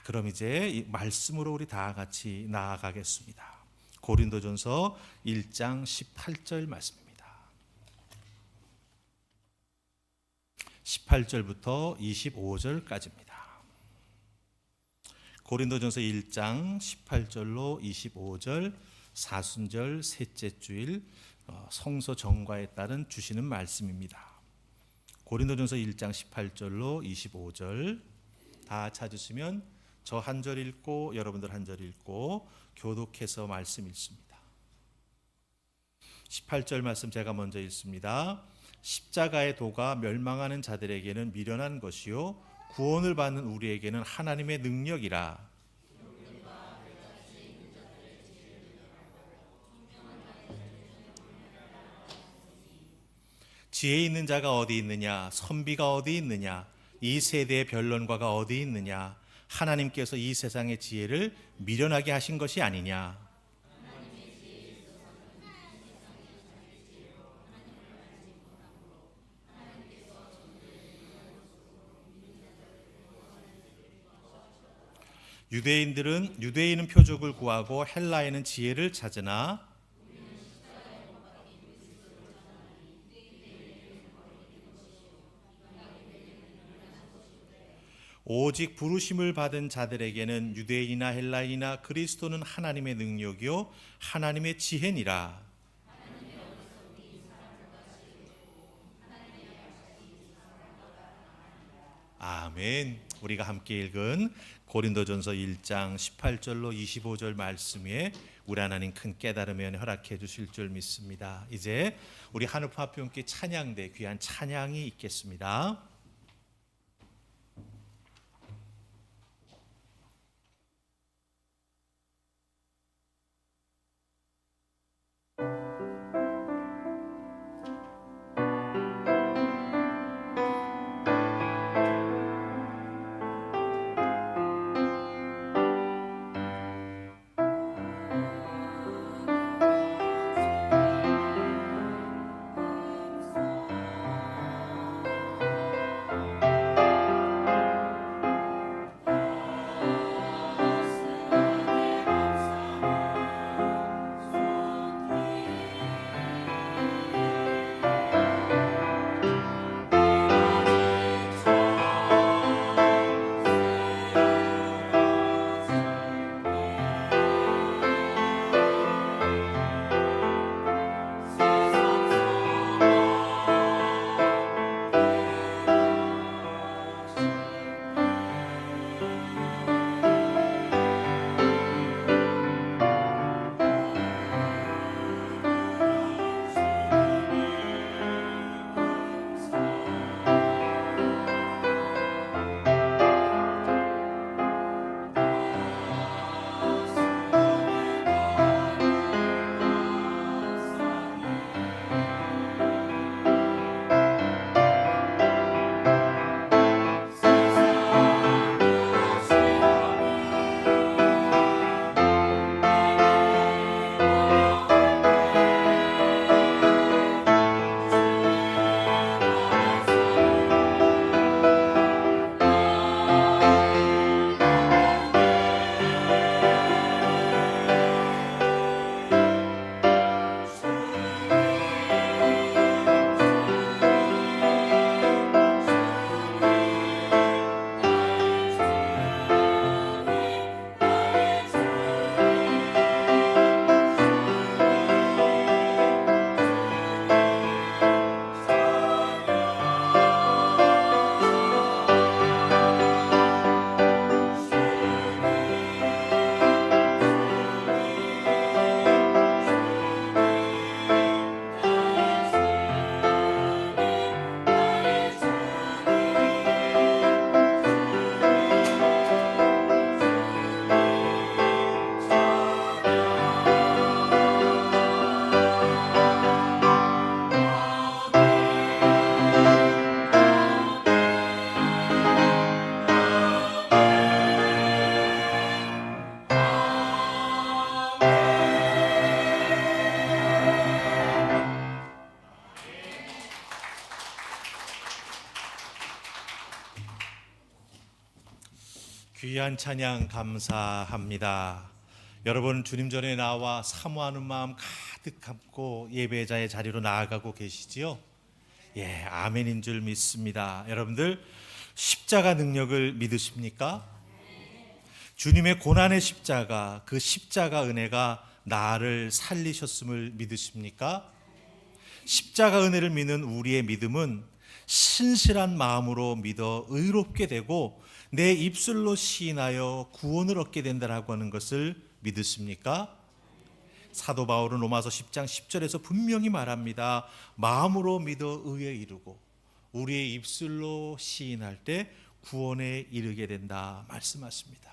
그럼 이제 이 말씀으로 우리 다 같이 나아가겠습니다. 고린도전서 1장 18절 말씀입니다. 18절부터 25절까지입니다. 고린도전서 1장 18절로 25절, 사순절 셋째 주일 성서 정과에 따른 주시는 말씀입니다. 고린도전서 1장 18절로 25절 다 찾으시면 저 한 절 읽고 여러분들 한 절 읽고 교독해서 말씀 읽습니다. 18절 말씀 제가 먼저 읽습니다. 십자가의 도가 멸망하는 자들에게는 미련한 것이요 구원을 받는 우리에게는 하나님의 능력이라. 지혜 있는 자가 어디 있느냐? 선비가 어디 있느냐? 이 세대의 변론가가 어디 있느냐? 하나님께서 이 세상의 지혜를 미련하게 하신 것이 아니냐? 유대인은 표적을 구하고 헬라인은 지혜를 찾으나 오직 부르심을 받은 자들에게는 유대인이나 헬라인이나 그리스도는 하나님의 능력이요 하나님의 지혜니라. 아멘. 우리가 함께 읽은 고린도전서 1장 18절로 25절 말씀에 우리 하나님 큰 깨달음을 허락해 주실 줄 믿습니다. 이제 우리 한우파 합평기 찬양대 귀한 찬양이 있겠습니다. 귀한 찬양 감사합니다. 여러분 주님 전에 나와 사모하는 마음 가득 담고 예배자의 자리로 나아가고 계시지요? 예, 아멘인 줄 믿습니다. 여러분들 십자가 능력을 믿으십니까? 주님의 고난의 십자가, 그 십자가 은혜가 나를 살리셨음을 믿으십니까? 십자가 은혜를 믿는 우리의 믿음은 신실한 마음으로 믿어 의롭게 되고 내 입술로 시인하여 구원을 얻게 된다라고 하는 것을 믿으십니까? 사도 바울은 로마서 10장 10절에서 분명히 말합니다. 마음으로 믿어 의에 이르고 우리의 입술로 시인할 때 구원에 이르게 된다 말씀하십니다.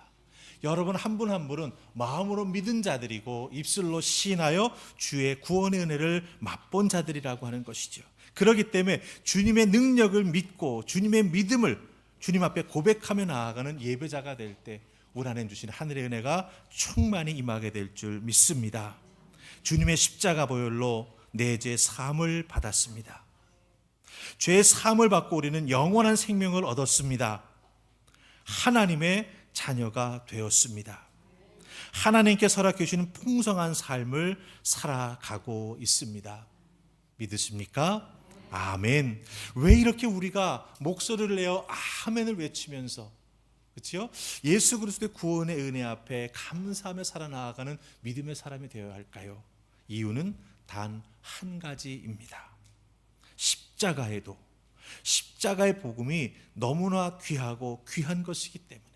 여러분 한 분 한 분은 마음으로 믿은 자들이고 입술로 시인하여 주의 구원의 은혜를 맛본 자들이라고 하는 것이죠. 그렇기 때문에 주님의 능력을 믿고 주님의 믿음을 주님 앞에 고백하며 나아가는 예배자가 될 때 우리 안에 주신 하늘의 은혜가 충만히 임하게 될 줄 믿습니다. 주님의 십자가 보혈로 내 죄 사함을 받았습니다. 죄 사함을 받고 우리는 영원한 생명을 얻었습니다. 하나님의 자녀가 되었습니다. 하나님께서 허락해 주시는 풍성한 삶을 살아가고 있습니다. 믿으십니까? 아멘. 왜 이렇게 우리가 목소리를 내어 아멘을 외치면서, 그렇죠? 예수 그리스도의 구원의 은혜 앞에 감사하며 살아나가는 믿음의 사람이 되어야 할까요? 이유는 단 한 가지입니다. 십자가의 복음이 너무나 귀하고 귀한 것이기 때문에,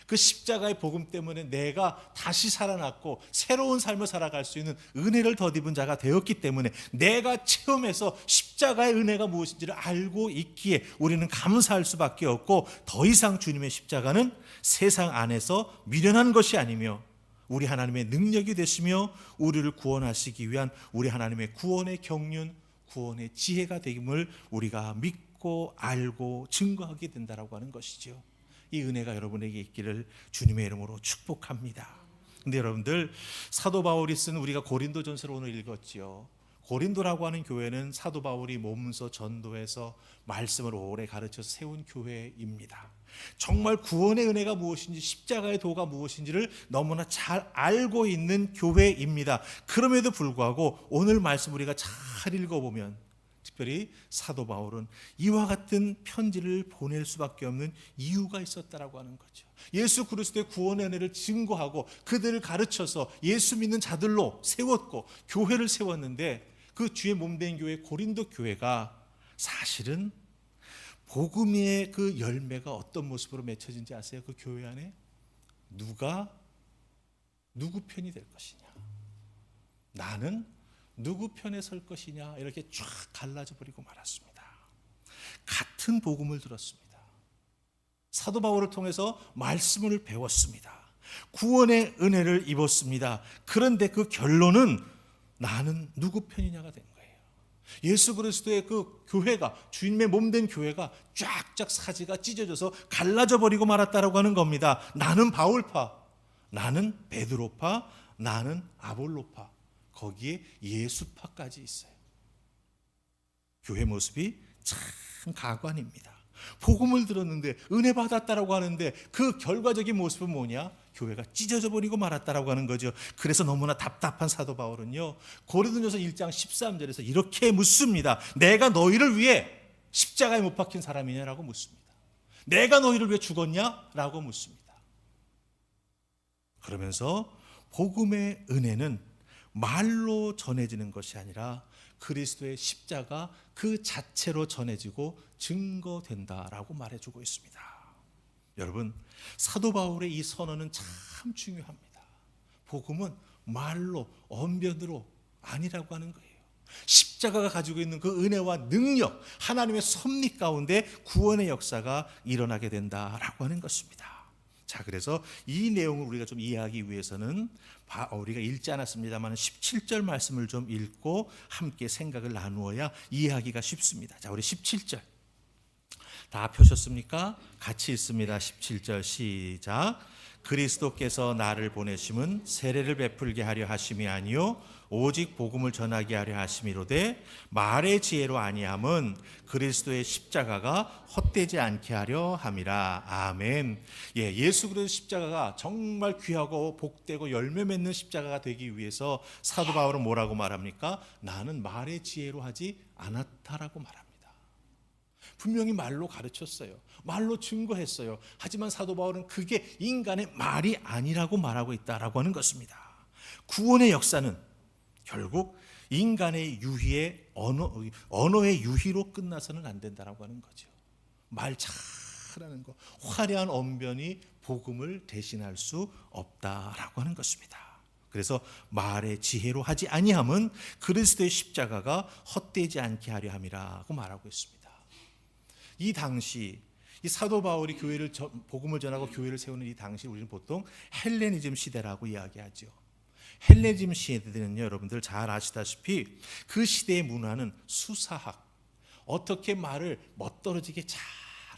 그 십자가의 복음 때문에 내가 다시 살아났고 새로운 삶을 살아갈 수 있는 은혜를 덧입은 자가 되었기 때문에 내가 체험해서 십자가의 은혜가 무엇인지를 알고 있기에 우리는 감사할 수밖에 없고, 더 이상 주님의 십자가는 세상 안에서 미련한 것이 아니며 우리 하나님의 능력이 되시며 우리를 구원하시기 위한 우리 하나님의 구원의 경륜, 구원의 지혜가 되임을 우리가 믿고 알고 증거하게 된다라고 하는 것이죠. 이 은혜가 여러분에게 있기를 주님의 이름으로 축복합니다. 근데 여러분들, 사도 바울이 쓴, 우리가 고린도전서를 오늘 읽었지요. 고린도라고 하는 교회는 사도 바울이 몸소 전도해서 말씀을 오래 가르쳐서 세운 교회입니다. 정말 구원의 은혜가 무엇인지, 십자가의 도가 무엇인지를 너무나 잘 알고 있는 교회입니다. 그럼에도 불구하고 오늘 말씀 우리가 잘 읽어보면, 특별히 사도 바울은 이와 같은 편지를 보낼 수밖에 없는 이유가 있었다라고 하는 거죠. 예수 그리스도의 구원의 은혜를 증거하고 그들을 가르쳐서 예수 믿는 자들로 세웠고 교회를 세웠는데, 그 주의 몸된 교회 고린도 교회가 사실은 복음의 그 열매가 어떤 모습으로 맺혀진지 아세요? 그 교회 안에 누가 누구 편이 될 것이냐, 나는 누구 편에 설 것이냐, 이렇게 쫙 갈라져 버리고 말았습니다. 같은 복음을 들었습니다. 사도 바울을 통해서 말씀을 배웠습니다. 구원의 은혜를 입었습니다. 그런데 그 결론은 나는 누구 편이냐가 된 거예요. 예수 그리스도의 그 교회가, 주님의 몸된 교회가 쫙쫙 사지가 찢어져서 갈라져 버리고 말았다라고 하는 겁니다. 나는 바울파, 나는 베드로파, 나는 아볼로파, 거기에 예수파까지 있어요. 교회 모습이 참 가관입니다. 복음을 들었는데 은혜 받았다라고 하는데 그 결과적인 모습은 뭐냐? 교회가 찢어져 버리고 말았다라고 하는 거죠. 그래서 너무나 답답한 사도 바울은요, 고린도전서 1장 13절에서 이렇게 묻습니다. 내가 너희를 위해 십자가에 못 박힌 사람이냐라고 묻습니다. 내가 너희를 위해 죽었냐라고 묻습니다. 그러면서 복음의 은혜는 말로 전해지는 것이 아니라 그리스도의 십자가 그 자체로 전해지고 증거된다라고 말해주고 있습니다. 여러분, 사도 바울의 이 선언은 참 중요합니다. 복음은 말로, 언변으로 아니라고 하는 거예요. 십자가가 가지고 있는 그 은혜와 능력, 하나님의 섭리 가운데 구원의 역사가 일어나게 된다라고 하는 것입니다. 자, 그래서 이 내용을 우리가 좀 이해하기 위해서는 우리가 읽지 않았습니다만 17절 말씀을 좀 읽고 함께 생각을 나누어야 이해하기가 쉽습니다. 자, 우리 17절 다 펴셨습니까? 같이 읽습니다. 17절 시작. 그리스도께서 나를 보내심은 세례를 베풀게 하려 하심이 아니요 오직 복음을 전하게 하려 하심이로되 말의 지혜로 아니함은 그리스도의 십자가가 헛되지 않게 하려 함이라. 아멘. 예수 그리스도의 십자가가 정말 귀하고 복되고 열매 맺는 십자가가 되기 위해서 사도 바울은 뭐라고 말합니까? 나는 말의 지혜로 하지 않았다라고 말합니다. 분명히 말로 가르쳤어요. 말로 증거했어요. 하지만 사도 바울은 그게 인간의 말이 아니라고 말하고 있다라고 하는 것입니다. 구원의 역사는 결국 인간의 유희의 언어의 유희로 끝나서는 안 된다라고 하는 거죠. 말 잘하는 거, 화려한 언변이 복음을 대신할 수 없다라고 하는 것입니다. 그래서 말의 지혜로 하지 아니함은 그리스도의 십자가가 헛되지 않게 하려 함이라고 말하고 있습니다. 이 당시 이 사도 바울이 복음을 전하고 교회를 세우는 이 당시 우리는 보통 헬레니즘 시대라고 이야기하죠. 헬레니즘 시대는요, 여러분들 잘 아시다시피 그 시대의 문화는 수사학, 어떻게 말을 멋떨어지게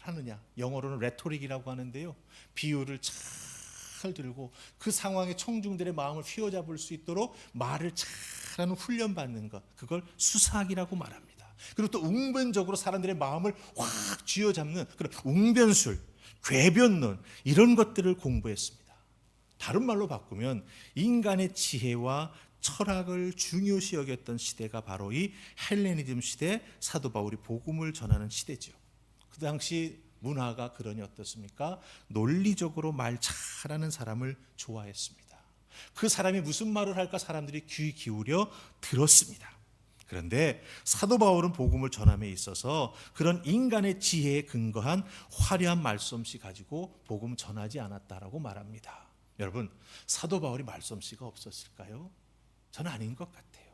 잘하느냐, 영어로는 레토릭이라고 하는데요, 비유를 잘 들고 그 상황에 청중들의 마음을 휘어잡을 수 있도록 말을 잘하는 훈련받는 것, 그걸 수사학이라고 말합니다. 그리고 또 웅변적으로 사람들의 마음을 확 쥐어잡는 그런 웅변술, 궤변론, 이런 것들을 공부했습니다. 다른 말로 바꾸면 인간의 지혜와 철학을 중요시 여겼던 시대가 바로 이 헬레니즘 시대, 사도 바울이 복음을 전하는 시대죠. 그 당시 문화가 그러니 어떻습니까? 논리적으로 말 잘하는 사람을 좋아했습니다. 그 사람이 무슨 말을 할까 사람들이 귀 기울여 들었습니다. 그런데 사도 바울은 복음을 전함에 있어서 그런 인간의 지혜에 근거한 화려한 말솜씨 가지고 복음 전하지 않았다라고 말합니다. 여러분, 사도 바울이 말솜씨가 없었을까요? 저는 아닌 것 같아요.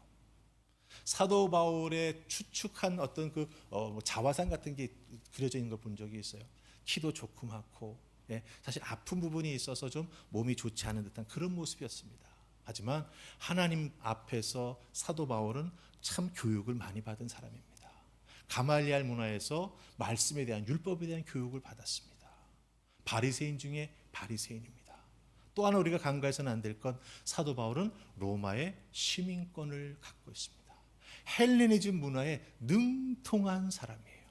사도 바울의 추측한 어떤 자화상 같은 게 그려져 있는 걸 본 적이 있어요. 키도 조그맣고, 사실 아픈 부분이 있어서 좀 몸이 좋지 않은 듯한 그런 모습이었습니다. 하지만 하나님 앞에서 사도 바울은 참 교육을 많이 받은 사람입니다. 가말리알 문화에서 말씀에 대한, 율법에 대한 교육을 받았습니다. 바리새인 중에 바리새인입니다. 또 하나 우리가 간과해서는 안 될 건 사도 바울은 로마의 시민권을 갖고 있습니다. 헬레니즘 문화에 능통한 사람이에요.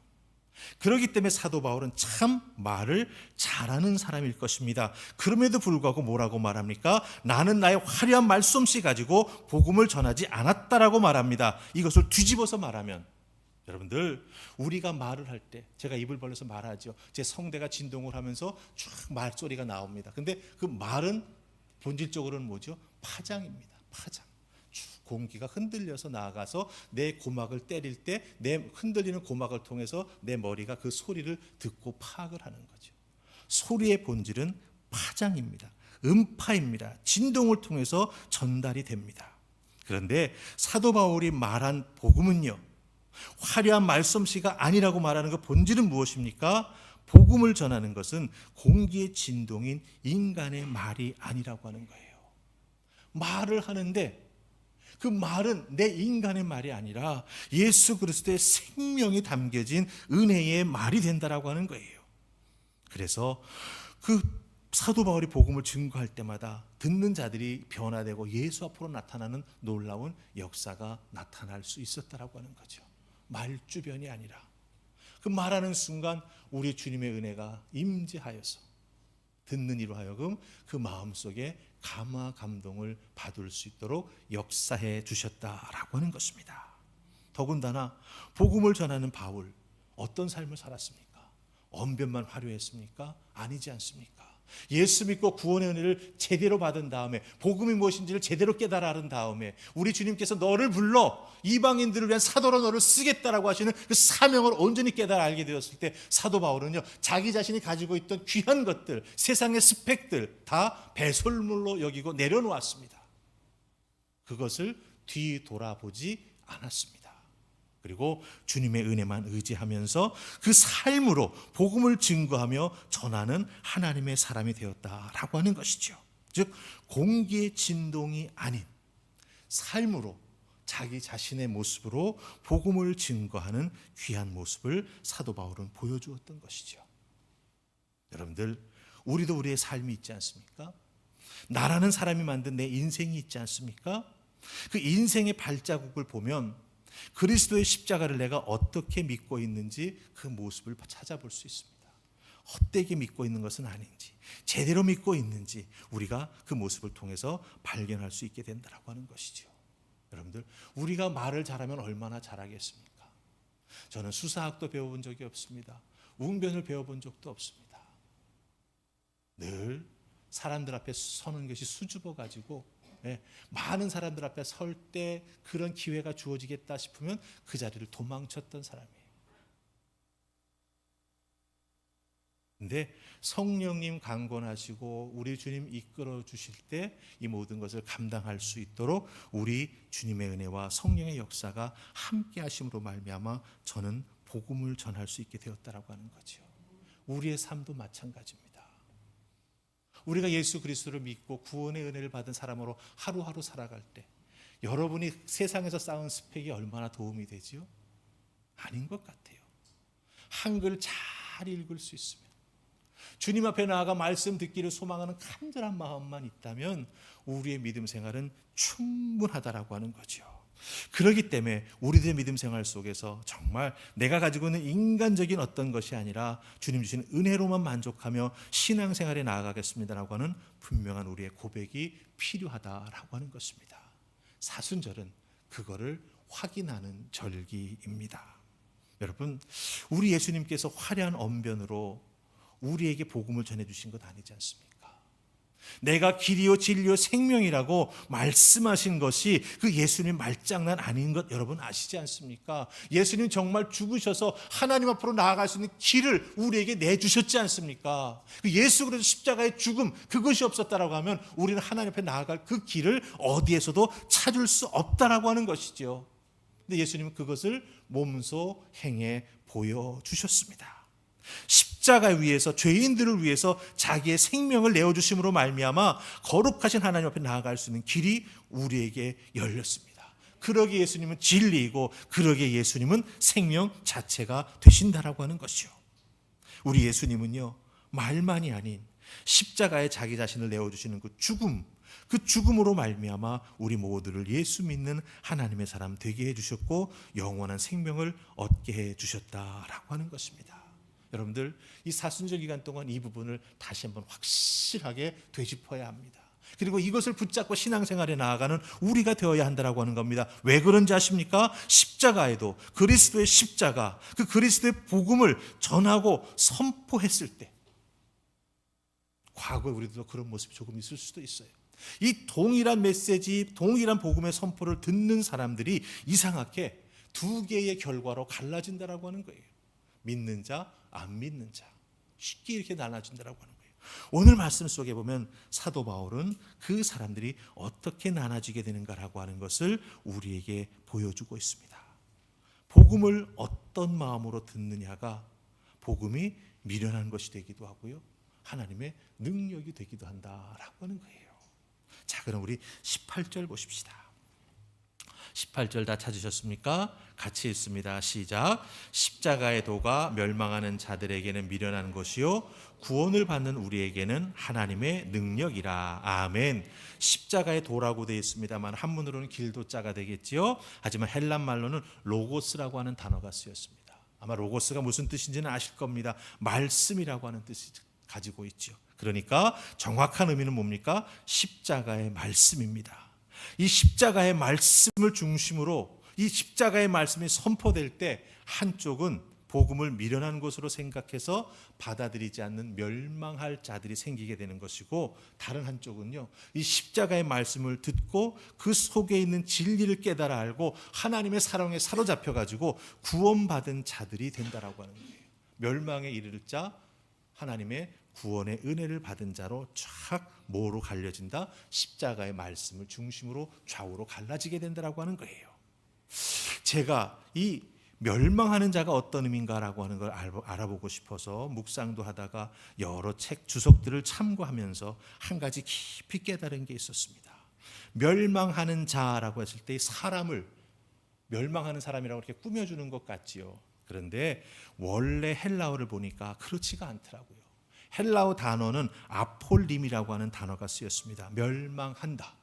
그렇기 때문에 사도 바울은 참 말을 잘하는 사람일 것입니다. 그럼에도 불구하고 뭐라고 말합니까? 나는 나의 화려한 말솜씨 가지고 복음을 전하지 않았다라고 말합니다. 이것을 뒤집어서 말하면, 여러분들, 우리가 말을 할 때 제가 입을 벌려서 말하죠. 제 성대가 진동을 하면서 쫙 말소리가 나옵니다. 근데 그 말은 본질적으로는 뭐죠? 파장입니다. 파장. 공기가 흔들려서 나아가서 내 고막을 때릴 때 내 흔들리는 고막을 통해서 내 머리가 그 소리를 듣고 파악을 하는 거죠. 소리의 본질은 파장입니다. 음파입니다. 진동을 통해서 전달이 됩니다. 그런데 사도 바울이 말한 복음은요, 화려한 말솜씨가 아니라고 말하는 그 본질은 무엇입니까? 복음을 전하는 것은 공기의 진동인 인간의 말이 아니라고 하는 거예요. 말을 하는데 그 말은 내 인간의 말이 아니라 예수 그리스도의 생명이 담겨진 은혜의 말이 된다라고 하는 거예요. 그래서 그 사도 바울이 복음을 증거할 때마다 듣는 자들이 변화되고 예수 앞으로 나타나는 놀라운 역사가 나타날 수 있었다라고 하는 거죠. 말주변이 아니라 그 말하는 순간 우리 주님의 은혜가 임재하여서 듣는 이로 하여금 그 마음속에 감화 감동을 받을 수 있도록 역사해 주셨다라고 하는 것입니다. 더군다나 복음을 전하는 바울, 어떤 삶을 살았습니까? 언변만 화려했습니까? 아니지 않습니까? 예수 믿고 구원의 은혜를 제대로 받은 다음에, 복음이 무엇인지를 제대로 깨달아 알은 다음에 우리 주님께서 너를 불러 이방인들을 위한 사도로 너를 쓰겠다라고 하시는 그 사명을 온전히 깨달아 알게 되었을 때 사도 바울은요, 자기 자신이 가지고 있던 귀한 것들, 세상의 스펙들 다 배설물로 여기고 내려놓았습니다. 그것을 뒤돌아보지 않았습니다. 그리고 주님의 은혜만 의지하면서 그 삶으로 복음을 증거하며 전하는 하나님의 사람이 되었다라고 하는 것이죠. 즉 공기의 진동이 아닌 삶으로, 자기 자신의 모습으로 복음을 증거하는 귀한 모습을 사도 바울은 보여주었던 것이죠. 여러분들, 우리도 우리의 삶이 있지 않습니까? 나라는 사람이 만든 내 인생이 있지 않습니까? 그 인생의 발자국을 보면 그리스도의 십자가를 내가 어떻게 믿고 있는지 그 모습을 찾아볼 수 있습니다. 헛되게 믿고 있는 것은 아닌지, 제대로 믿고 있는지 우리가 그 모습을 통해서 발견할 수 있게 된다고 하는 것이죠. 여러분들, 우리가 말을 잘하면 얼마나 잘하겠습니까? 저는 수사학도 배워본 적이 없습니다. 웅변을 배워본 적도 없습니다. 늘 사람들 앞에 서는 것이 수줍어 가지고 많은 사람들 앞에 설 때 그런 기회가 주어지겠다 싶으면 그 자리를 도망쳤던 사람이에요. 근데 성령님 강권하시고 우리 주님 이끌어 주실 때 이 모든 것을 감당할 수 있도록 우리 주님의 은혜와 성령의 역사가 함께 하심으로 말미암아 저는 복음을 전할 수 있게 되었다라고 하는 거죠. 우리의 삶도 마찬가지입니다. 우리가 예수 그리스도를 믿고 구원의 은혜를 받은 사람으로 하루하루 살아갈 때 여러분이 세상에서 쌓은 스펙이 얼마나 도움이 되지요? 아닌 것 같아요. 한글 잘 읽을 수 있으면, 주님 앞에 나아가 말씀 듣기를 소망하는 간절한 마음만 있다면 우리의 믿음 생활은 충분하다라고 하는 거죠. 그렇기 때문에 우리들의 믿음 생활 속에서 정말 내가 가지고 있는 인간적인 어떤 것이 아니라 주님 주신 은혜로만 만족하며 신앙생활에 나아가겠습니다라고 하는 분명한 우리의 고백이 필요하다라고 하는 것입니다. 사순절은 그거를 확인하는 절기입니다. 여러분, 우리 예수님께서 화려한 언변으로 우리에게 복음을 전해주신 것 아니지 않습니까? 내가 길이요 진리요 생명이라고 말씀하신 것이 그 예수님 말장난 아닌 것 여러분 아시지 않습니까? 예수님 정말 죽으셔서 하나님 앞으로 나아갈 수 있는 길을 우리에게 내주셨지 않습니까? 그 예수 그리스도 십자가의 죽음, 그것이 없었다라고 하면 우리는 하나님 앞에 나아갈 그 길을 어디에서도 찾을 수 없다라고 하는 것이죠. 근데 예수님은 그것을 몸소 행해 보여주셨습니다. 십자가 위에서 죄인들을 위해서 자기의 생명을 내어주심으로 말미암아 거룩하신 하나님 앞에 나아갈 수 있는 길이 우리에게 열렸습니다. 그러기에 예수님은 진리이고 그러기에 예수님은 생명 자체가 되신다라고 하는 것이요. 우리 예수님은요, 말만이 아닌 십자가에 자기 자신을 내어주시는 그 죽음으로 말미암아 우리 모두를 예수 믿는 하나님의 사람 되게 해주셨고 영원한 생명을 얻게 해주셨다라고 하는 것입니다. 여러분들, 이 사순절 기간 동안 이 부분을 다시 한번 확실하게 되짚어야 합니다. 그리고 이것을 붙잡고 신앙생활에 나아가는 우리가 되어야 한다라고 하는 겁니다. 왜 그런지 아십니까? 십자가에도 그리스도의 십자가, 그 그리스도의 복음을 전하고 선포했을 때 과거에 우리도 그런 모습이 조금 있을 수도 있어요. 이 동일한 메시지, 동일한 복음의 선포를 듣는 사람들이 이상하게 두 개의 결과로 갈라진다라고 하는 거예요. 믿는 자, 안 믿는 자, 쉽게 이렇게 나눠진다라고 하는 거예요. 오늘 말씀 속에 보면 사도 바울은 그 사람들이 어떻게 나눠지게 되는가라고 하는 것을 우리에게 보여주고 있습니다. 복음을 어떤 마음으로 듣느냐가 복음이 미련한 것이 되기도 하고요, 하나님의 능력이 되기도 한다라고 하는 거예요. 자, 그럼 우리 18절 보십시다. 18절 다 찾으셨습니까? 같이 읽습니다. 시작. 십자가의 도가 멸망하는 자들에게는 미련한 것이요 구원을 받는 우리에게는 하나님의 능력이라. 아멘. 십자가의 도라고 되어 있습니다만 한문으로는 길도자가 되겠지요. 하지만 헬란 말로는 로고스라고 하는 단어가 쓰였습니다. 아마 로고스가 무슨 뜻인지는 아실 겁니다. 말씀이라고 하는 뜻이 가지고 있죠. 그러니까 정확한 의미는 뭡니까? 십자가의 말씀입니다. 이 십자가의 말씀을 중심으로 이 십자가의 말씀이 선포될 때 한쪽은 복음을 미련한 것으로 생각해서 받아들이지 않는 멸망할 자들이 생기게 되는 것이고, 다른 한쪽은요, 이 십자가의 말씀을 듣고 그 속에 있는 진리를 깨달아 알고 하나님의 사랑에 사로잡혀 가지고 구원받은 자들이 된다라고 하는 거예요. 멸망에 이를 자, 하나님의 구원의 은혜를 받은 자로 쫙 뭐로 갈려진다? 십자가의 말씀을 중심으로 좌우로 갈라지게 된다라고 하는 거예요. 제가 이 멸망하는 자가 어떤 의미인가라고 하는 걸 알아보고 싶어서 묵상도 하다가 여러 책 주석들을 참고하면서 한 가지 깊이 깨달은 게 있었습니다. 멸망하는 자라고 했을 때 사람을 멸망하는 사람이라고 이렇게 꾸며주는 것 같지요. 그런데 원래 헬라어를 보니까 그렇지가 않더라고요. 헬라어 단어는 아폴림이라고 하는 단어가 쓰였습니다. 멸망한다,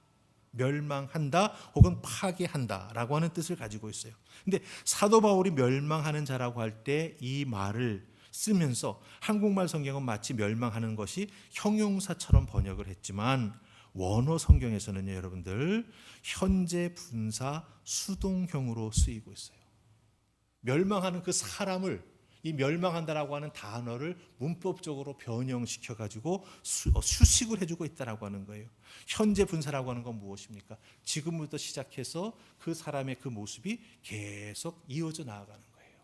멸망한다 혹은 파괴한다라고 하는 뜻을 가지고 있어요. 근데 사도 바울이 멸망하는 자라고 할 때 이 말을 쓰면서 한국말 성경은 마치 멸망하는 것이 형용사처럼 번역을 했지만 원어 성경에서는요, 여러분들 현재 분사 수동형으로 쓰이고 있어요. 멸망하는 그 사람을, 이 멸망한다라고 하는 단어를 문법적으로 변형시켜 가지고 수식을 해주고 있다라고 하는 거예요. 현재 분사라고 하는 건 무엇입니까? 지금부터 시작해서 그 사람의 그 모습이 계속 이어져 나아가는 거예요.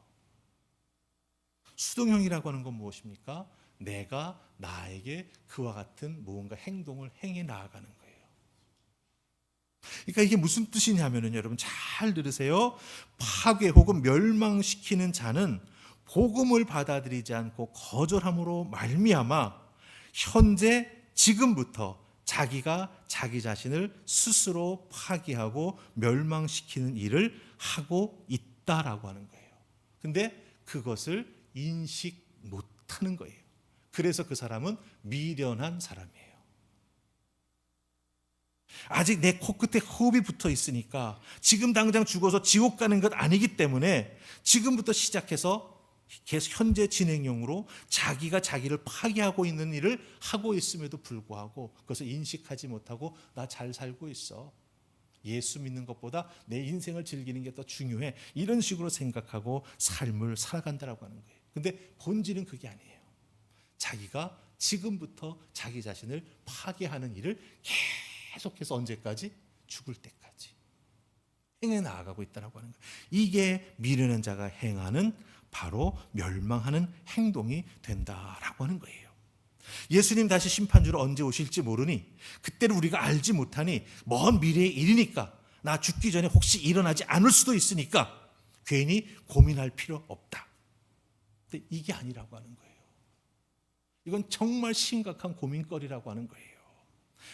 수동형이라고 하는 건 무엇입니까? 내가 나에게 그와 같은 무언가 행동을 행해 나아가는 거예요. 그러니까 이게 무슨 뜻이냐면요, 여러분 잘 들으세요. 파괴 혹은 멸망시키는 자는 복음을 받아들이지 않고 거절함으로 말미암아 현재 지금부터 자기가 자기 자신을 스스로 파괴하고 멸망시키는 일을 하고 있다라고 하는 거예요. 근데 그것을 인식 못하는 거예요. 그래서 그 사람은 미련한 사람이에요. 아직 내 코끝에 호흡이 붙어 있으니까 지금 당장 죽어서 지옥 가는 것 아니기 때문에 지금부터 시작해서 계속 현재 진행형으로 자기가 자기를 파괴하고 있는 일을 하고 있음에도 불구하고 그것을 인식하지 못하고 나 잘 살고 있어, 예수 믿는 것보다 내 인생을 즐기는 게 더 중요해, 이런 식으로 생각하고 삶을 살아간다라고 하는 거예요. 근데 본질은 그게 아니에요. 자기가 지금부터 자기 자신을 파괴하는 일을 계속해서 언제까지? 죽을 때까지 행해 나아가고 있다라고 하는 거예요. 이게 미련한 자가 행하는 바로 멸망하는 행동이 된다라고 하는 거예요. 예수님 다시 심판주로 언제 오실지 모르니, 그때를 우리가 알지 못하니, 먼 미래의 일이니까, 나 죽기 전에 혹시 일어나지 않을 수도 있으니까 괜히 고민할 필요 없다. 근데 이게 아니라고 하는 거예요. 이건 정말 심각한 고민거리라고 하는 거예요.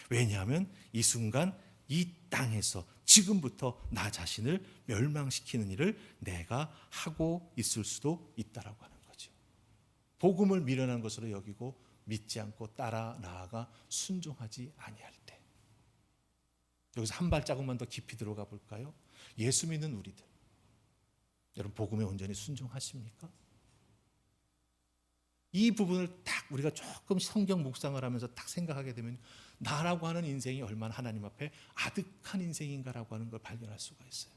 왜냐하면 이 순간 이 땅에서 지금부터 나 자신을 멸망시키는 일을 내가 하고 있을 수도 있다라고 하는 거죠. 복음을 미련한 것으로 여기고 믿지 않고 따라 나아가 순종하지 아니할 때, 여기서 한 발자국만 더 깊이 들어가 볼까요? 예수 믿는 우리들, 여러분 복음에 온전히 순종하십니까? 이 부분을 딱 우리가 조금 성경 묵상을 하면서 딱 생각하게 되면 나라고 하는 인생이 얼마나 하나님 앞에 아득한 인생인가라고 하는 걸 발견할 수가 있어요.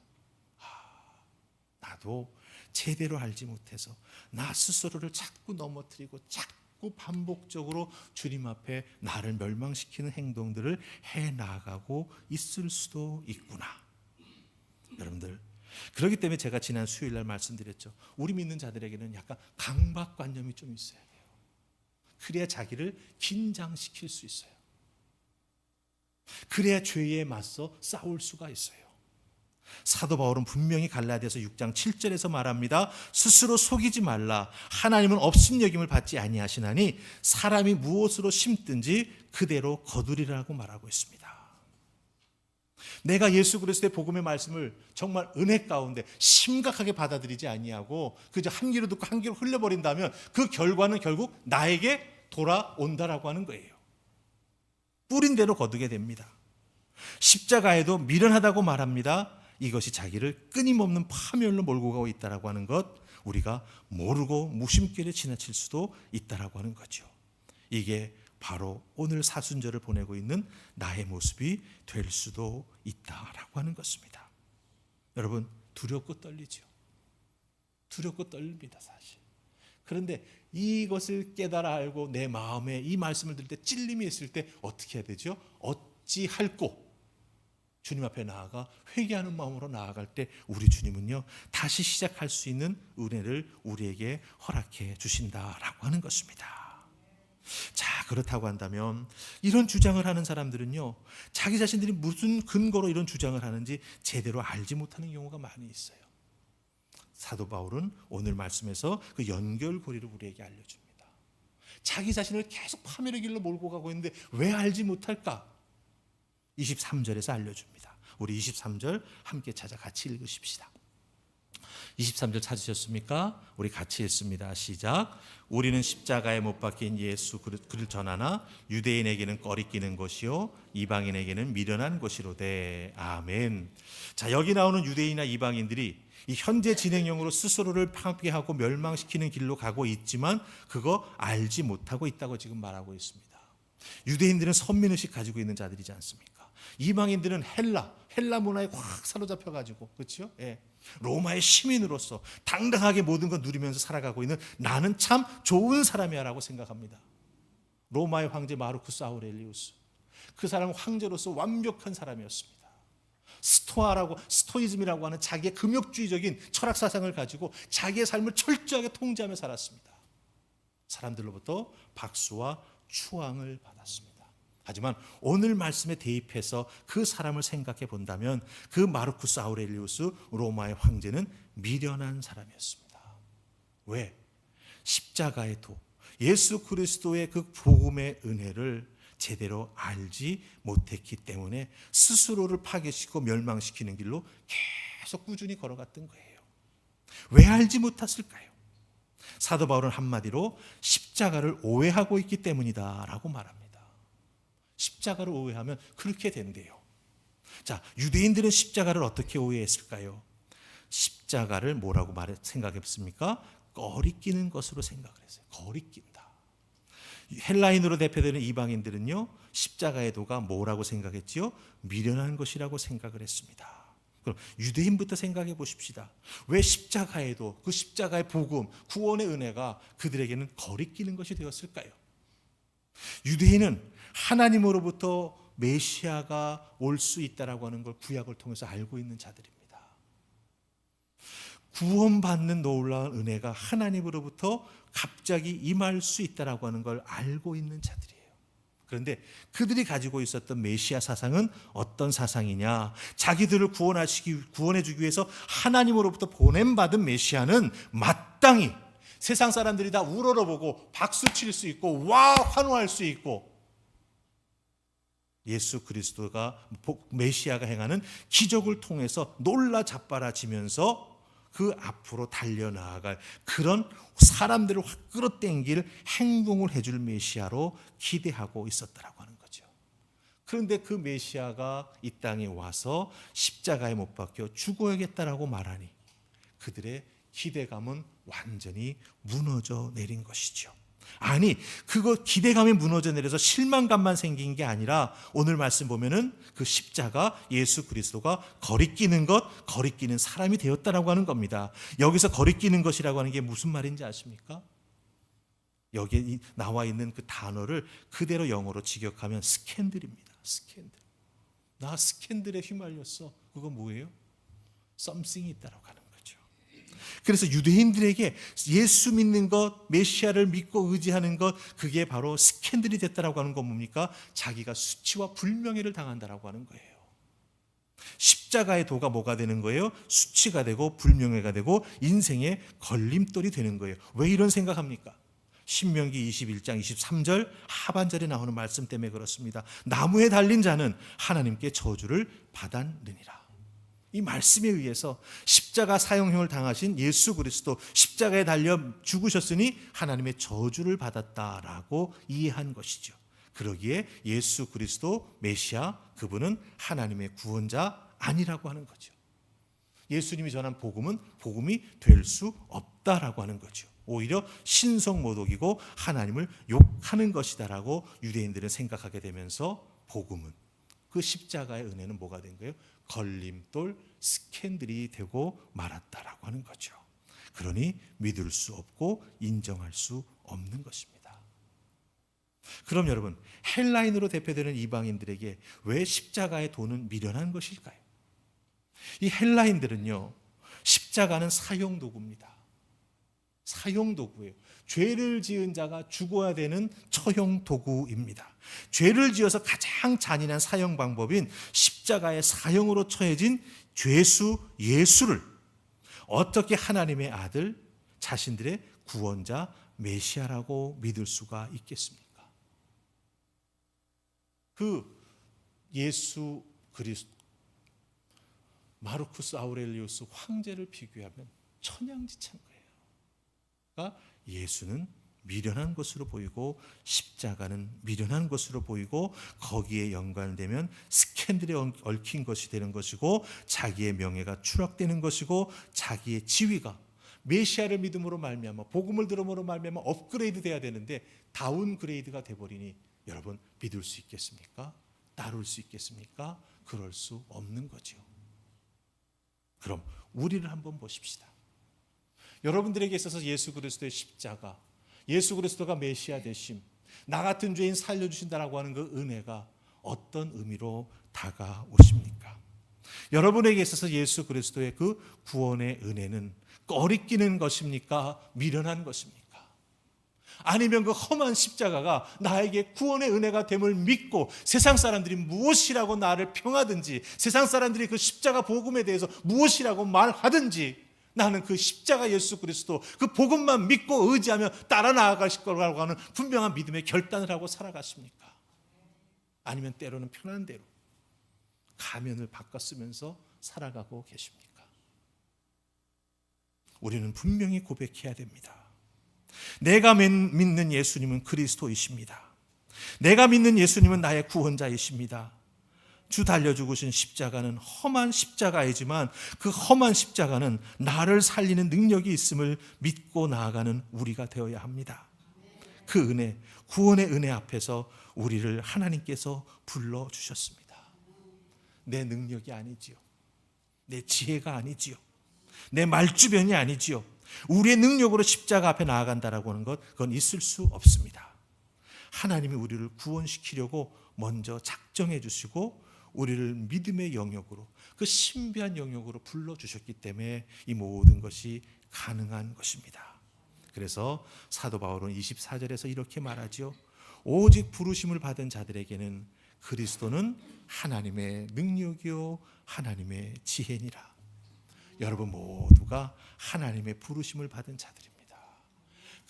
나도 제대로 알지 못해서 나 스스로를 자꾸 넘어뜨리고 자꾸 반복적으로 주님 앞에 나를 멸망시키는 행동들을 해나가고 있을 수도 있구나. 여러분들, 그렇기 때문에 제가 지난 수요일날 말씀드렸죠. 우리 믿는 자들에게는 약간 강박관념이 좀 있어야 돼요. 그래야 자기를 긴장시킬 수 있어요. 그래야 죄에 맞서 싸울 수가 있어요. 사도 바울은 분명히 갈라디아서 6장 7절에서 말합니다. 스스로 속이지 말라. 하나님은 업신여김을 받지 아니하시나니 사람이 무엇으로 심든지 그대로 거두리라고 말하고 있습니다. 내가 예수 그리스도의 복음의 말씀을 정말 은혜 가운데 심각하게 받아들이지 아니하고 그저 한 귀로 듣고 한 귀로 흘려버린다면 그 결과는 결국 나에게 돌아온다라고 하는 거예요. 뿌린 대로 거두게 됩니다. 십자가에도 미련하다고 말합니다. 이것이 자기를 끊임없는 파멸로 몰고 가고 있다라고 하는 것, 우리가 모르고 무심결에 지나칠 수도 있다라고 하는 거죠. 이게 바로 오늘 사순절을 보내고 있는 나의 모습이 될 수도 있다라고 하는 것입니다. 여러분, 두렵고 떨리죠. 두렵고 떨립니다, 사실. 그런데 이것을 깨달아 알고 내 마음에 이 말씀을 들을 때 찔림이 있을 때 어떻게 해야 되죠? 어찌할꼬? 주님 앞에 나아가 회개하는 마음으로 나아갈 때 우리 주님은요, 다시 시작할 수 있는 은혜를 우리에게 허락해 주신다라고 하는 것입니다. 자, 그렇다고 한다면 이런 주장을 하는 사람들은요, 자기 자신들이 무슨 근거로 이런 주장을 하는지 제대로 알지 못하는 경우가 많이 있어요. 사도 바울은 오늘 말씀에서 그 연결고리를 우리에게 알려줍니다. 자기 자신을 계속 파멸의 길로 몰고 가고 있는데 왜 알지 못할까? 23절에서 알려줍니다. 우리 23절 함께 찾아 같이 읽으십시다. 23절 찾으셨습니까? 우리 같이 읽습니다. 시작. 우리는 십자가에 못 박힌 예수 그를 전하나 유대인에게는 꺼리끼는 것이요 이방인에게는 미련한 것이로되. 아멘. 자, 여기 나오는 유대인이나 이방인들이 이 현재 진행형으로 스스로를 파괴하고 멸망시키는 길로 가고 있지만 그거 알지 못하고 있다고 지금 말하고 있습니다. 유대인들은 선민의식 가지고 있는 자들이지 않습니까? 이방인들은 헬라 문화에 확 사로잡혀가지고, 그렇죠? 예. 로마의 시민으로서 당당하게 모든 걸 누리면서 살아가고 있는 나는 참 좋은 사람이야라고 생각합니다. 로마의 황제 마르쿠스 아우렐리우스, 그 사람은 황제로서 완벽한 사람이었습니다. 스토이즘이라고 하는 자기의 금욕주의적인 철학 사상을 가지고 자기의 삶을 철저하게 통제하며 살았습니다. 사람들로부터 박수와 추앙을 받았습니다. 하지만 오늘 말씀에 대입해서 그 사람을 생각해 본다면 그 마르쿠스 아우렐리우스 로마의 황제는 미련한 사람이었습니다. 왜? 십자가의 도, 예수 그리스도의 그 복음의 은혜를 제대로 알지 못했기 때문에 스스로를 파괴시키고 멸망시키는 길로 계속 꾸준히 걸어갔던 거예요. 왜 알지 못했을까요? 사도 바울은 한마디로 십자가를 오해하고 있기 때문이다라고 말합니다. 십자가를 오해하면 그렇게 된대요. 자, 유대인들은 십자가를 어떻게 오해했을까요? 십자가를 뭐라고 생각했습니까? 꺼리끼는 것으로 생각을 했어요. 꺼리낀다. 헬라인으로 대표되는 이방인들은요, 십자가의 도가 뭐라고 생각했지요? 미련한 것이라고 생각을 했습니다. 그럼 유대인부터 생각해 보십시다. 왜 십자가의 도, 그 십자가의 복음, 구원의 은혜가 그들에게는 거리끼는 것이 되었을까요? 유대인은 하나님으로부터 메시아가 올 수 있다라고 하는 걸 구약을 통해서 알고 있는 자들입니다. 구원받는 놀라운 은혜가 하나님으로부터 갑자기 임할 수 있다라고 하는 걸 알고 있는 자들이에요. 그런데 그들이 가지고 있었던 메시아 사상은 어떤 사상이냐? 자기들을 구원해 주기 위해서 하나님으로부터 보냄받은 메시아는 마땅히 세상 사람들이 다 우러러보고 박수 칠 수 있고 와 환호할 수 있고, 예수 그리스도가 메시아가 행하는 기적을 통해서 놀라 자빠라지면서 그 앞으로 달려나아갈 그런 사람들을 확 끌어당길 행동을 해줄 메시아로 기대하고 있었다라고 하는 거죠. 그런데 그 메시아가 이 땅에 와서 십자가에 못 박혀 죽어야겠다라고 말하니 그들의 기대감은 완전히 무너져 내린 것이죠. 아니, 그거 기대감이 무너져 내려서 실망감만 생긴 게 아니라 오늘 말씀 보면은 그 십자가 예수 그리스도가 거리끼는 것, 거리끼는 사람이 되었다라고 하는 겁니다. 여기서 거리끼는 것이라고 하는 게 무슨 말인지 아십니까? 여기에 나와 있는 그 단어를 그대로 영어로 직역하면 스캔들입니다. 스캔들. 나 스캔들에 휘말렸어. 그거 뭐예요? 썸씽이 있다라고 하는 거죠. 그래서 유대인들에게 예수 믿는 것, 메시아를 믿고 의지하는 것, 그게 바로 스캔들이 됐다라고 하는 건 뭡니까? 자기가 수치와 불명예를 당한다라고 하는 거예요. 십자가의 도가 뭐가 되는 거예요? 수치가 되고 불명예가 되고 인생의 걸림돌이 되는 거예요. 왜 이런 생각합니까? 신명기 21장 23절 하반절에 나오는 말씀 때문에 그렇습니다. 나무에 달린 자는 하나님께 저주를 받았느니라. 이 말씀에 의해서 십자가 사형을 당하신 예수 그리스도, 십자가에 달려 죽으셨으니 하나님의 저주를 받았다라고 이해한 것이죠. 그러기에 예수 그리스도 메시아, 그분은 하나님의 구원자 아니라고 하는 거죠. 예수님이 전한 복음은 복음이 될 수 없다라고 하는 거죠. 오히려 신성모독이고 하나님을 욕하는 것이다라고 유대인들은 생각하게 되면서 복음은, 그 십자가의 은혜는 뭐가 된 거예요? 걸림돌, 스캔들이 되고 말았다라고 하는 거죠. 그러니 믿을 수 없고 인정할 수 없는 것입니다. 그럼 여러분, 헬라인으로 대표되는 이방인들에게 왜 십자가의 도는 미련한 것일까요? 이 헬라인들은요, 십자가는 사형도구입니다. 사형도구예요. 죄를 지은 자가 죽어야 되는 처형도구입니다. 죄를 지어서 가장 잔인한 사형 방법인 십자가의 사형으로 처해진 죄수 예수를 어떻게 하나님의 아들, 자신들의 구원자 메시아라고 믿을 수가 있겠습니까? 그 예수 그리스도, 마르쿠스 아우렐리우스 황제를 비교하면 천양지차인 거예요. 그러니까 예수는 미련한 것으로 보이고 십자가는 미련한 것으로 보이고 거기에 연관되면 스캔들에 얽힌 것이 되는 것이고 자기의 명예가 추락되는 것이고 자기의 지위가 메시아를 믿음으로 말미암아 복음을 들음으로 말미암아 업그레이드 돼야 되는데 다운그레이드가 돼버리니 여러분 믿을 수 있겠습니까? 따를 수 있겠습니까? 그럴 수 없는 거죠. 그럼 우리를 한번 보십시다. 여러분들에게 있어서 예수 그리스도의 십자가, 예수 그리스도가 메시아 되심, 나 같은 죄인 살려주신다라고 하는 그 은혜가 어떤 의미로 다가오십니까? 여러분에게 있어서 예수 그리스도의 그 구원의 은혜는 꺼리끼는 것입니까? 미련한 것입니까? 아니면 그 험한 십자가가 나에게 구원의 은혜가 됨을 믿고 세상 사람들이 무엇이라고 나를 평하든지 세상 사람들이 그 십자가 복음에 대해서 무엇이라고 말하든지 나는 그 십자가 예수 그리스도 그 복음만 믿고 의지하며 따라 나아가실 거라고 하는 분명한 믿음의 결단을 하고 살아가십니까? 아니면 때로는 편한 대로 가면을 바꿔 쓰면서 살아가고 계십니까? 우리는 분명히 고백해야 됩니다. 내가 믿는 예수님은 그리스도이십니다. 내가 믿는 예수님은 나의 구원자이십니다. 주 달려 죽으신 십자가는 험한 십자가이지만 그 험한 십자가는 나를 살리는 능력이 있음을 믿고 나아가는 우리가 되어야 합니다. 그 은혜, 구원의 은혜 앞에서 우리를 하나님께서 불러주셨습니다. 내 능력이 아니지요. 내 지혜가 아니지요. 내 말주변이 아니지요. 우리의 능력으로 십자가 앞에 나아간다라고 하는 것, 그건 있을 수 없습니다. 하나님이 우리를 구원시키려고 먼저 작정해 주시고 우리를 믿음의 영역으로, 그 신비한 영역으로 불러주셨기 때문에 이 모든 것이 가능한 것입니다. 그래서 사도 바울은 24절에서 이렇게 말하죠. 오직 부르심을 받은 자들에게는 그리스도는 하나님의 능력이요 하나님의 지혜니라. 여러분 모두가 하나님의 부르심을 받은 자들입니다.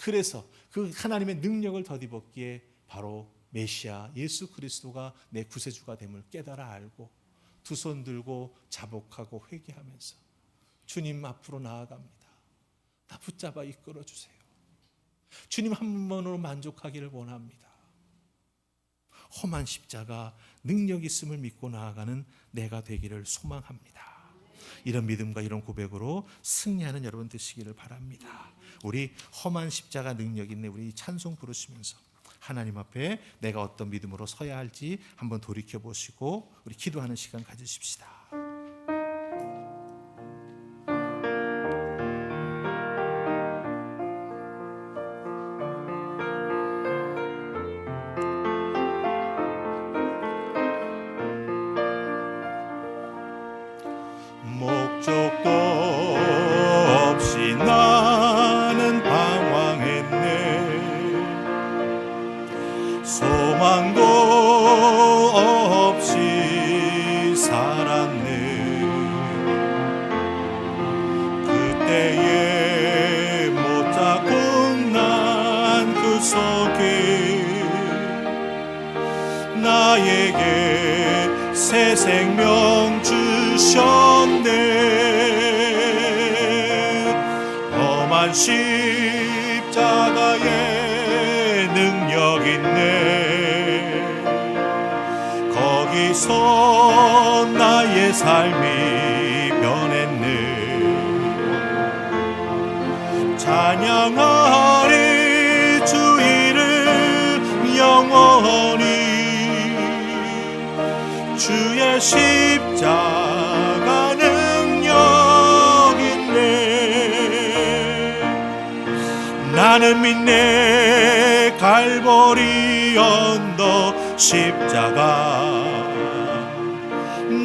그래서 그 하나님의 능력을 덧입었기에 바로 메시아 예수 그리스도가 내 구세주가 됨을 깨달아 알고 두 손 들고 자복하고 회개하면서 주님 앞으로 나아갑니다. 나 붙잡아 이끌어 주세요. 주님 한 번으로 만족하기를 원합니다. 험한 십자가 능력 있음을 믿고 나아가는 내가 되기를 소망합니다. 이런 믿음과 이런 고백으로 승리하는 여러분 되시기를 바랍니다. 우리 험한 십자가 능력 있네 우리 찬송 부르시면서 하나님 앞에 내가 어떤 믿음으로 서야 할지 한번 돌이켜 보시고 우리 기도하는 시간 가지십시다. 목적도 없이 나는 방황했네. 소망도 없이 살았네. 그때에 못 잡고 난 그 속에 나에게 새 생명 주셨네. 험한 십자가에 능력 있네. 거기서 나의 삶이 변했네. 찬양하리 주 이름 영원히. 주의 십자가 능력 있네. 나는 믿네 갈보리 언덕 십자가.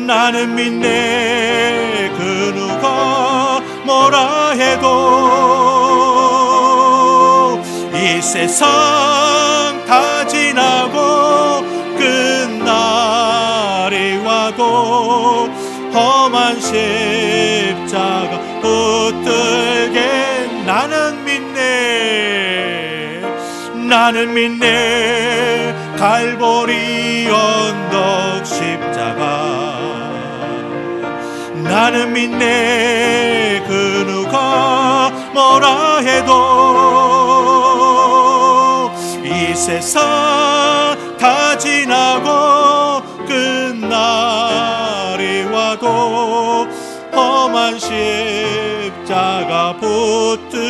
나는 믿네 그 누가 뭐라 해도 이 세상 다 지나고 끝날이 와도 험한 십자가 붙들게 나는 믿네. 나는 믿네 갈보리 언덕 십자가. 나는 믿네 그 누가 뭐라 해도 이 세상 다 지나고 끝날이 와도 험한 십자가 붙들겠네.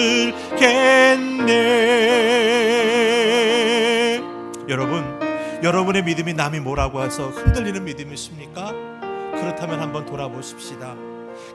여러분의 믿음이 남이 뭐라고 해서 흔들리는 믿음이십니까? 그렇다면 한번 돌아보십시다.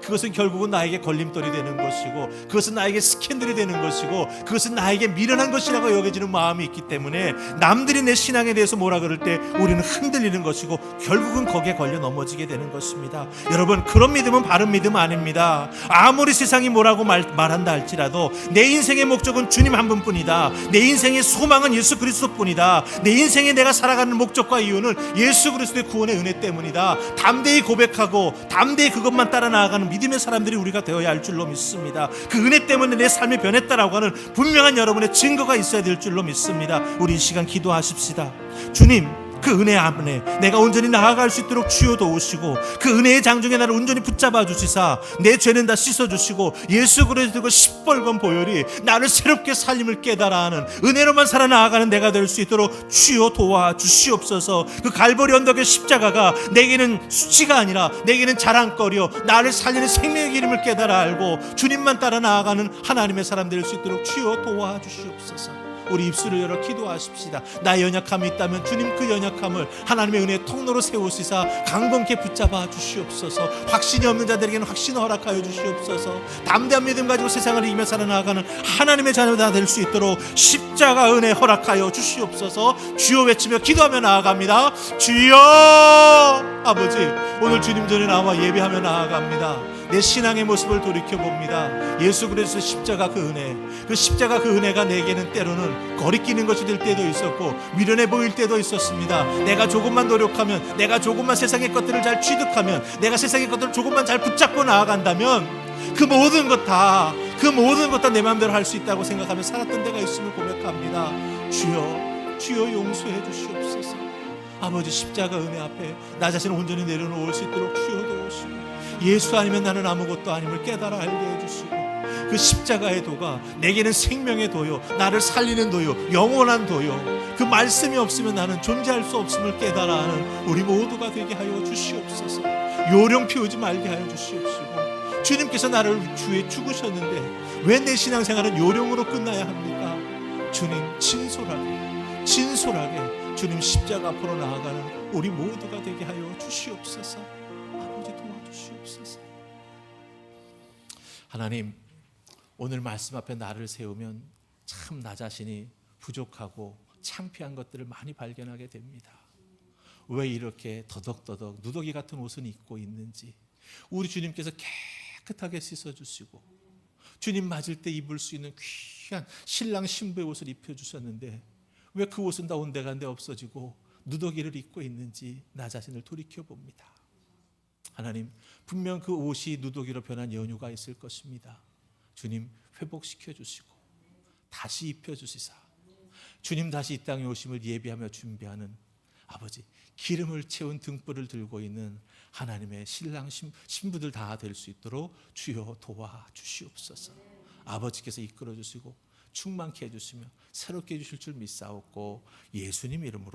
그것은 결국은 나에게 걸림돌이 되는 것이고, 그것은 나에게 스캔들이 되는 것이고, 그것은 나에게 미련한 것이라고 여겨지는 마음이 있기 때문에 남들이 내 신앙에 대해서 뭐라 그럴 때 우리는 흔들리는 것이고 결국은 거기에 걸려 넘어지게 되는 것입니다. 여러분, 그런 믿음은 바른 믿음 아닙니다. 아무리 세상이 뭐라고 말한다 할지라도 내 인생의 목적은 주님 한 분뿐이다. 내 인생의 소망은 예수 그리스도뿐이다. 내 인생에 내가 살아가는 목적과 이유는 예수 그리스도의 구원의 은혜 때문이다. 담대히 고백하고 담대히 그것만 따라 나아가는 믿음의 사람들이 우리가 되어야 할 줄로 믿습니다. 그 은혜 때문에 내 삶이 변했다라고 하는 분명한 여러분의 증거가 있어야 될 줄로 믿습니다. 우리 이 시간 기도하십시다. 주님, 그 은혜 안에 내가 온전히 나아갈 수 있도록 주여 도우시고, 그 은혜의 장중에 나를 온전히 붙잡아 주시사 내 죄는 다 씻어주시고 예수 그리스도의 시뻘건 보혈이 나를 새롭게 살림을 깨달아 하는 은혜로만 살아나가는 내가 될 수 있도록 주여 도와주시옵소서. 그 갈보리 언덕의 십자가가 내게는 수치가 아니라 내게는 자랑거리요 나를 살리는 생명의 기름을 깨달아 알고 주님만 따라 나아가는 하나님의 사람 될 수 있도록 주여 도와주시옵소서. 우리 입술을 열어 기도하십시다. 나의 연약함이 있다면 주님 그 연약함을 하나님의 은혜의 통로로 세우시사 강건케 붙잡아 주시옵소서. 확신이 없는 자들에게는 확신을 허락하여 주시옵소서. 담대한 믿음 가지고 세상을 이기며 살아나가는 하나님의 자녀가 될 수 있도록 십자가 은혜 허락하여 주시옵소서. 주여 외치며 기도하며 나아갑니다. 주여! 아버지, 오늘 주님 전에 나와 예배하며 나아갑니다. 내 신앙의 모습을 돌이켜봅니다. 예수 그리스도의 십자가 그 은혜, 그 십자가 그 은혜가 내게는 때로는 거리끼는 것이 될 때도 있었고 미련해 보일 때도 있었습니다. 내가 조금만 노력하면, 내가 조금만 세상의 것들을 잘 취득하면, 내가 세상의 것들을 조금만 잘 붙잡고 나아간다면 그 모든 것 다 내 마음대로 할 수 있다고 생각하며 살았던 때가 있음을 고백합니다. 주여 용서해 주시옵소서. 아버지, 십자가 은혜 앞에 나 자신을 온전히 내려놓을 수 있도록 주여 도우시고, 예수 아니면 나는 아무것도 아님을 깨달아 알게 해주시고, 그 십자가의 도가 내게는 생명의 도요, 나를 살리는 도요, 영원한 도요, 그 말씀이 없으면 나는 존재할 수 없음을 깨달아 하는 우리 모두가 되게 하여 주시옵소서. 요령 피우지 말게 하여 주시옵시고, 주님께서 나를 주에 죽으셨는데 왜 내 신앙생활은 요령으로 끝나야 합니까? 주님, 진솔하게 주님 십자가 앞으로 나아가는 우리 모두가 되게 하여 주시옵소서. 아버지, 도와주시옵소서. 하나님, 오늘 말씀 앞에 나를 세우면 참 나 자신이 부족하고 창피한 것들을 많이 발견하게 됩니다. 왜 이렇게 더덕더덕 누더기 같은 옷은 입고 있는지, 우리 주님께서 깨끗하게 씻어주시고 주님 맞을 때 입을 수 있는 귀한 신랑 신부의 옷을 입혀주셨는데 왜 그 옷은 다 온데간데 없어지고 누더기를 입고 있는지 나 자신을 돌이켜봅니다. 하나님, 분명 그 옷이 누더기로 변한 연유가 있을 것입니다. 주님, 회복시켜 주시고 다시 입혀주시사 주님 다시 이 땅에 오심을 예비하며 준비하는 아버지, 기름을 채운 등불을 들고 있는 하나님의 신랑 신부들 다 될 수 있도록 주여 도와주시옵소서. 아버지께서 이끌어 주시고 충만케 해주시며 새롭게 해주실 줄 믿사옵고 예수님 이름으로